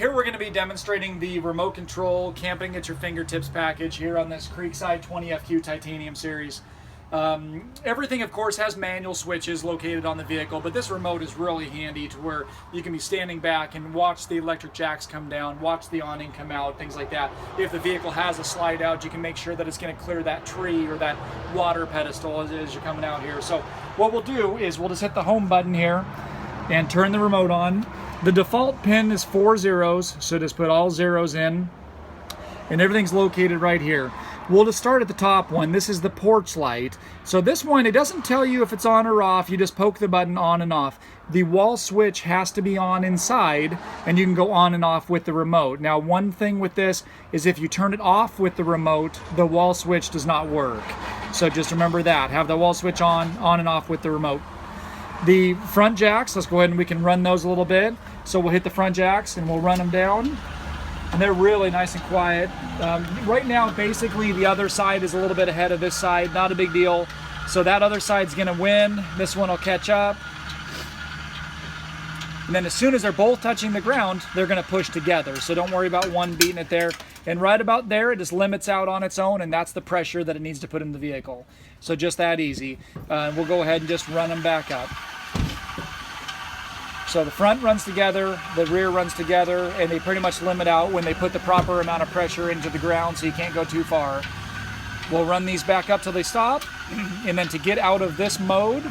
here we're going to be demonstrating the remote control camping at your fingertips package here on this Creekside 20FQ Titanium series. Everything, of course, has manual switches located on the vehicle, but this remote is really handy to where you can be standing back and watch the electric jacks come down, watch the awning come out, things like that. If the vehicle has a slide out, you can make sure that it's going to clear that tree or that water pedestal as you're coming out here. So what we'll do is we'll just hit the home button here and turn the remote on. The default pin is 4 zeros, so just put all zeros in, and everything's located right here. We'll just start at the top one. This is the porch light. So this one, it doesn't tell you if it's on or off. You just poke the button on and off. The wall switch has to be on inside, and you can go on and off with the remote. Now, one thing with this is if you turn it off with the remote, the wall switch does not work. So just remember that. Have the wall switch on and off with the remote. The front jacks, let's go ahead and we can run those a little bit. So we'll hit the front jacks and we'll run them down. And they're really nice and quiet. Right now, basically, the other side is a little bit ahead of this side. Not a big deal. So that other side's gonna win. This one will catch up. And then as soon as they're both touching the ground, they're gonna push together. So don't worry about one beating it there. And right about there, it just limits out on its own, and that's the pressure that it needs to put in the vehicle. So just that easy. We'll go ahead and just run them back up. So the front runs together, the rear runs together, and they pretty much limit out when they put the proper amount of pressure into the ground, so you can't go too far. We'll run these back up till they stop, and then to get out of this mode,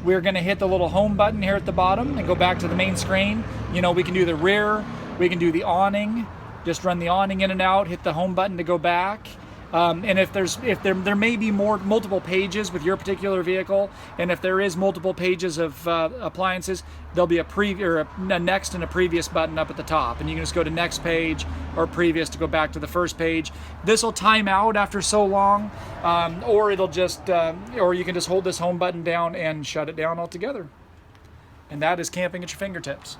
we're gonna hit the little home button here at the bottom and go back to the main screen. You know, we can do the rear, we can do the awning, just run the awning in and out, hit the home button to go back. And if there may be multiple pages with your particular vehicle, and if there is multiple pages of appliances, there'll be a next and a previous button up at the top, and you can just go to next page or previous to go back to the first page. This will time out after so long, or it'll just or you can just hold this home button down and shut it down altogether. And that is camping at your fingertips.